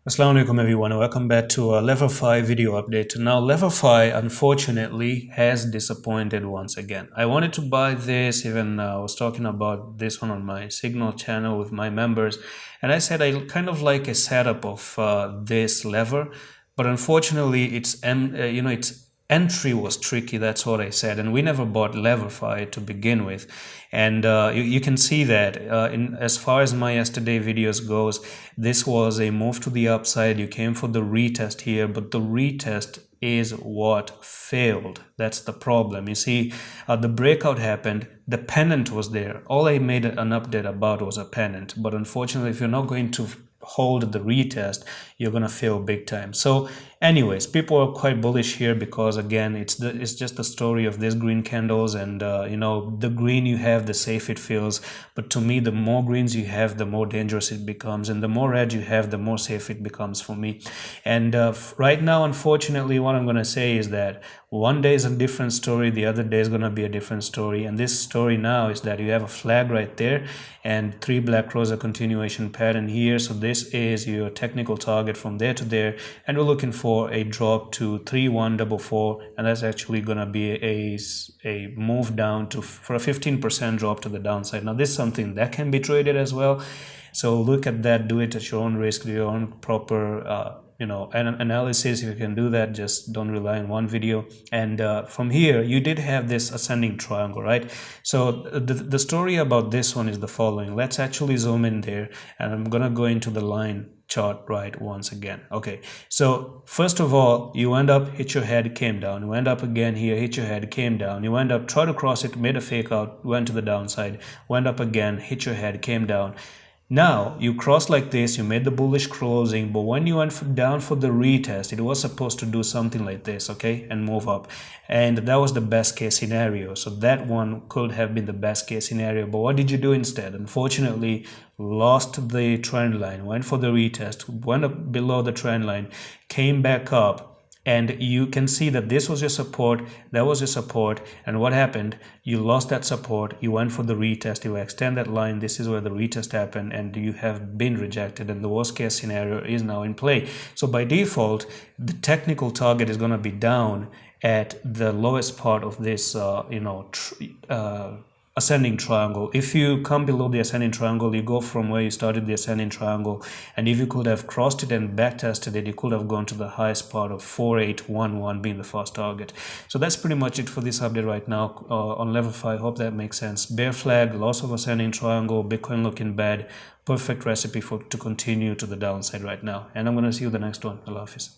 Assalamu alaikum everyone, welcome back to a Leverfi video update. Now Leverfi unfortunately has disappointed once again. I wanted to buy this, even I was talking about this one on my Signal channel with my members, and I said I kind of like a setup of this lever, but unfortunately its entry was tricky. That's what I said, and we never bought Leverfi to begin with, and you can see that in as far as my yesterday videos goes, this was a move to the upside. You came for the retest here, but the retest is what failed. That's the problem. You see, the breakout happened, the pennant was there. All I made an update about was a pennant, but unfortunately if you're not going to hold the retest, you're gonna fail big time. So anyways, people are quite bullish here because again it's just the story of these green candles, and the green you have, the safe it feels. But to me, the more greens you have, the more dangerous it becomes, and the more red you have, the more safe it becomes for me. And right now, unfortunately, what I'm gonna say is that one day is a different story, the other day is going to be a different story. And this story now is that you have a flag right there and three black rows, a continuation pattern here. So this is your technical target from there to there, and we're looking for a drop to 3144, and that's actually going to be a move down to for a 15% drop to the downside. Now this is something that can be traded as well, so look at that, do it at your own risk, do your own proper analysis. If you can do that, just don't rely on one video. And from here you did have this ascending triangle, right? So the story about this one is the following. Let's actually zoom in there, and I'm gonna go into the line chart right once again. Okay, so first of all, you end up, hit your head, came down. You end up again here, hit your head, came down. You end up, try to cross it, made a fake out, went to the downside, went up again, hit your head, came down. Now you cross like this, you made the bullish closing, but when you went down for the retest, it was supposed to do something like this, okay, and move up. And that was the best case scenario. So that one could have been the best case scenario. But what did you do instead? Unfortunately, lost the trend line, went for the retest, went up below the trend line, came back up. And you can see that this was your support, that was your support, and what happened? You lost that support, you went for the retest, you extend that line, this is where the retest happened, and you have been rejected, and the worst case scenario is now in play. So by default, the technical target is going to be down at the lowest part of this ascending triangle. If you come below the ascending triangle, you go from where you started the ascending triangle, and if you could have crossed it and back tested it, you could have gone to the highest part of 4811 being the first target. So that's pretty much it for this update right now on Leverfi. Hope that makes sense. Bear flag, loss of ascending triangle, Bitcoin looking bad. Perfect recipe to continue to the downside right now. And I'm going to see you the next one. Allah Hafiz.